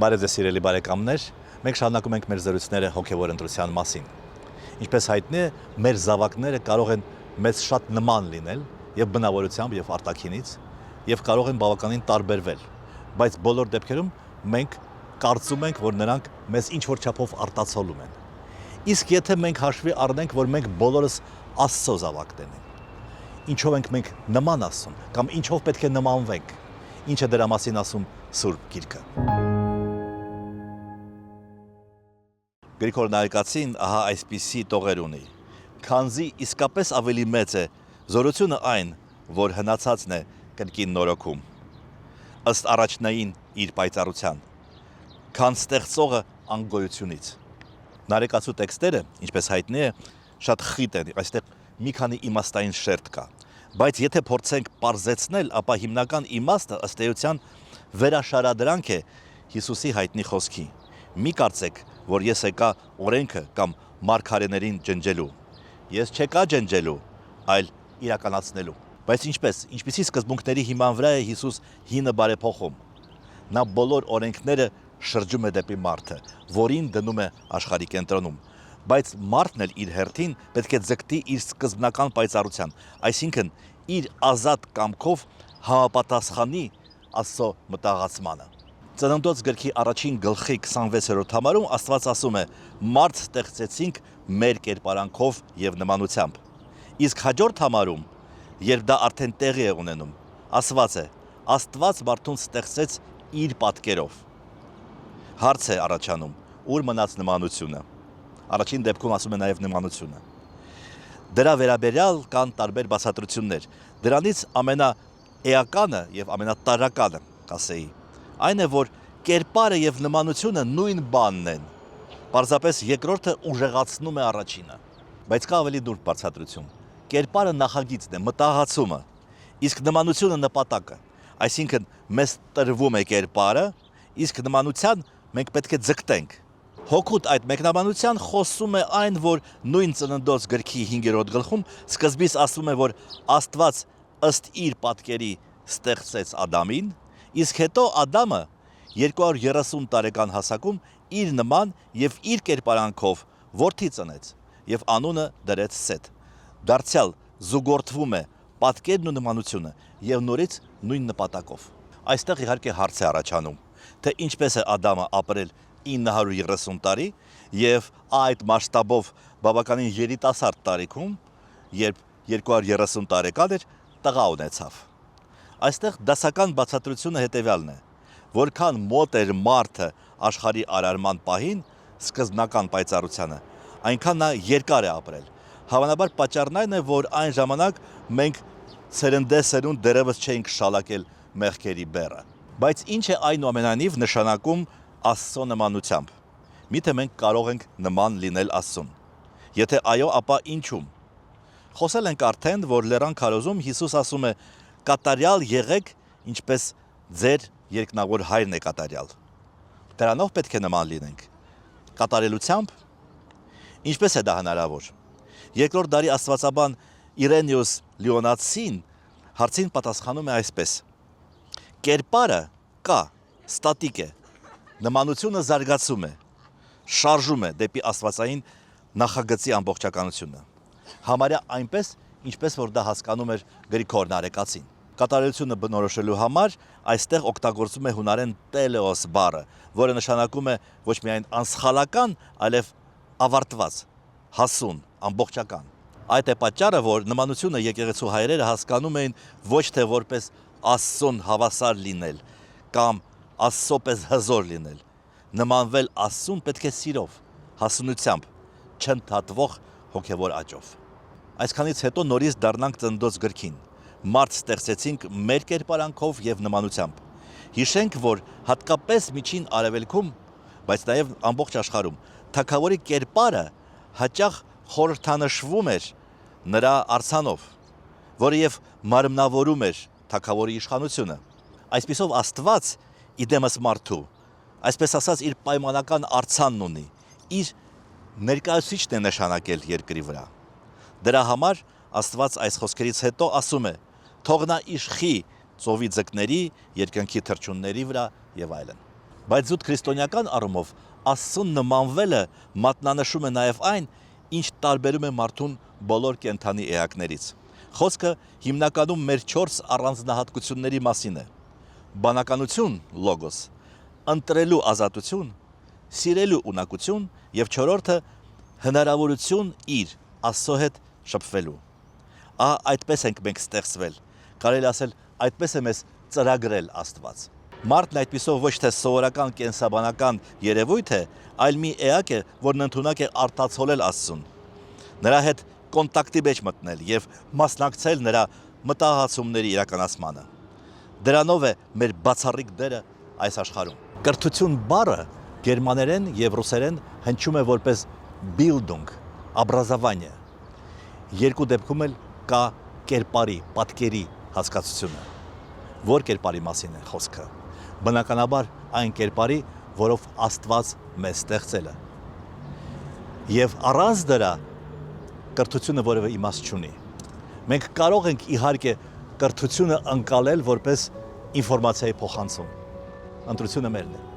Բարև ձեզ սիրելի բարեկամներ, մենք շարունակում ենք մեր զրույցները հոգևոր ընտրության մասին։ Ինչպես հայտնի է, մեր զավակները կարող են մեզ շատ նման լինել եւ բնավորությամբ եւ արտաքինից եւ կարող են բավականին տարբերվել, բայց բոլոր դեպքերում մենք կարծում ենք, որ նրանք մեզ ինչ-որ չափով արտացոլում են։ Իսկ եթե մենք հաշվի առնենք, որ մենք բոլորս Աստծո զավակներն ենք, ինչով ենք մենք նման Աստծուն կամ ինչով պետք է նմանվենք, ինչ է դրա մասին ասում Սուրբ Գիրքը։ Գրիգոր Նայեկացին ահա այսպիսի տողեր ունի. «Քանզի իսկապես ավելի մեծ է զորությունը այն, որ հնացածն է կրկին նորոգում, ըստ առաջնային իր պայծառության, քան ստեղծողը անգոյությունից»։ Նայեկացու տեքստերը, ինչպես հայտնի է, շատ խիտ են, այստեղ մի քանի իմաստային շերտ կա, բայց եթե փորձենք պարզեցնել, ապա հիմնական իմաստը ըստ էության վերաշարադրանք է Հիսուսի հայտնի խոսքի. «Մի կարծեք, որ ես եկա օրենքը կամ մարգարեներին ջնջելու, ես չեկա ջնջելու, այլ իրականացնելու»։ Բայց ինչպիսի սկզբունքների հիման վրա է Հիսուս հինը բարեփոխում։ Նա բոլոր օրենքները շրջում է դեպի մարդը, որին դնում է աշխարհի կենտրոնում, բայց մարդն էլ իր հերթին պետք է ձգտի իր սկզբնական պայծառության, այսինքն իր ազատ կամքով համապատասխանի Աստծո մտահղացմանը։ Ծննդոց գրքի առաջին գլխի 26-րդ համարում Աստված ասում է. «Մարդ ստեղծեցինք մեր կերպարանքով եւ նմանությամբ»։ Իսկ հաջորդ համարում, երբ դա արդեն տեղի է ունենում, ասված է. «Աստված մարդուն ստեղծեց իր պատկերով»։ Հարց է առաջանում. ուր մնաց նմանությունը։ Առաջին դեպքում ասում է նաև նմանությունը։ Դրա վերաբերյալ կան տարբեր բացատրություններ։ Դրանից ամենաէականը եւ ամենատարրականը, կասեի, այն է, որ կերպարը եւ նմանությունը նույն բանն են։ Պարզապես երկրորդը ուժեղացնում է առաջինը։ Բայց կա ավելի նուրբ բացատրություն։ Կերպարը նախագիծն է, մտահղացումը, իսկ նմանությունը նպատակը։ Այսինքն մեզ տրվում է կերպարը, իսկ նմանության մենք պետք է ձգտենք։ Հոգուտ այդ մեկնաբանության խոսում է այն, որ նույն Ծննդոց գրքի 5-րդ գլխում սկզբից ասում է, որ Աստված ըստ իր պատկերի ստեղծեց Ադամին, իսկ հետո Ադամը 230 տարեկան հասակում իր նման եւ իր կերպարանքով որդի ծնեց եւ անունը դրեց Սեթ։ Դարձյալ զուգորդվում է պատկերն ու նմանությունը եւ նորից նույն նպատակով։ Այստեղ իհարկե հարց է առաջանում, թե ինչպես է Ադամը ապրել 930 տարի եւ այդ մասշտաբով բավականին երիտասարդ տարիքում, երբ 230 տարեկան էր, տղա ունեցավ։ Այստեղ դասական բացատրությունը հետեւյալն է. որքան մոտ էր մարդը աշխարհի արարման պահին, սկզբնական պայծառությանը, այնքան նա երկար է ապրել։ Հավանաբար պատճառն այն է, որ այն ժամանակ մենք սերնդեսերունդ դեռևս չէինք շալակել մեղքերի բեռը։ Բայց ինչ է այնուամենայնիվ նշանակում Աստծո նմանությամբ։ Միթե մենք կարող ենք նման լինել Աստծուն։ Եթե այո, ապա ինչու՞մ։ Խոսել ենք արդեն, որ Լեռան քարոզում Հիսուս ասում է. «Կատարյալ եղեք, ինչպես ձեր երկնավոր հայրն է կատարյալ»։ Դրանով պետք է նման լինենք։ Կատարելությամբ։ Ինչպես է դա հնարավոր։ Երկրորդ դարի աստվածաբան Իրենեոս Լիոնացին հարցին պատասխանում է այսպես. «Կերպարը կա, ստատիկ է, նմանությունը զարգացում է, շարժում է դեպի աստվածային նախագծի ամբողջականությունը։ Համարյա այնպես, ինչպես որ դա հասկանում էր Գրիգոր Նայեկացին։ Կատարելությունը բնորոշելու համար այստեղ օգտագործում է հունարեն տելեոս բառը, որը նշանակում է ոչ միայն անսխալական, այլև ավարտված, հասուն, ամբողջական։ Այդ է պատճառը, որ նմանությունը եկեղեցու հայրերը հասկանում էին ոչ թե որպես Աստծուն հավասար լինել կամ Աստծո պես հզոր լինել։ Նմանվել Աստծուն պետք է սիրով, հասունությամբ, չընդհատվող հոգևոր աճով։ Այսքանից հետո նորից դառնանք Ծննդոց գրքին։ Մարդ ստեղծեցինք մեր կերպարանքով եւ նմանությամբ։ Հիշենք, որ հատկապես միջին արևելքում, բայց նաեւ ամբողջ աշխարհում, թագավորի կերպարը հաճախ խորհրդանշվում էր նրա արձանով, որը եւ մարմնավորում էր թագավորի իշխանությունը։ Այսպիսով Աստված իդեմս մարդու, այսպես ասած, իր պայմանական արձանն ունի, իր ներկայացուցիչն է նշանակել երկրի վրա։ Դրա համար Աստված այս խոսքերից հետո ասում է. «Թող նա իշխի ծովի ձկների, երկնքի թռչունների վրա եւ այլն»։ Բայց զուտ քրիստոնեական առումով Աստծուն նմանվելը մատնանշում է նաև այն, ինչ տարբերում է մարդուն բոլոր կենդանի էակներից։ Խոսքը հիմնականում մեր 4 առանձնահատկությունների մասին է. բանականություն, լոգոս, ընտրելու ազատություն, սիրելու ունակություն եւ 4-ը հնարավորություն իր Աստծո հետ շփվելու։ Այդպես ենք մենք ստեղծվել, կարելի ասել, այդպես է մեզ ծրագրել Աստված։ Մարդն այդպիսով ոչ թե սովորական կենսաբանական երևույթ է, այլ մի էակ է, որն ընդունակ է արտացոլել Աստծուն, նրա հետ կոնտակտի մեջ մտնել եւ մասնակցել նրա մտահղացումների իրականացմանը։ Դրանով է մեր բացառիկ դերը այս աշխարհում։ Կրթություն բառը գերմաներեն եւ ռուսերեն հնչում է որպես Bildung, образование։ Երկու դեպքում էլ կա կերպարի, պատկերի հասկացությունը։ Որ կերպարի մասին է խոսքը։ Բնականաբար այն կերպարի, որով Աստված մեզ ստեղծել է։ Եվ առանց դրա կրթությունը որևէ իմաստ չունի։ Մենք կարող ենք իհարկե կրթությունը ընկալել որպես ինֆորմացիայի փոխանցում։ Ընտրությունը մերն է։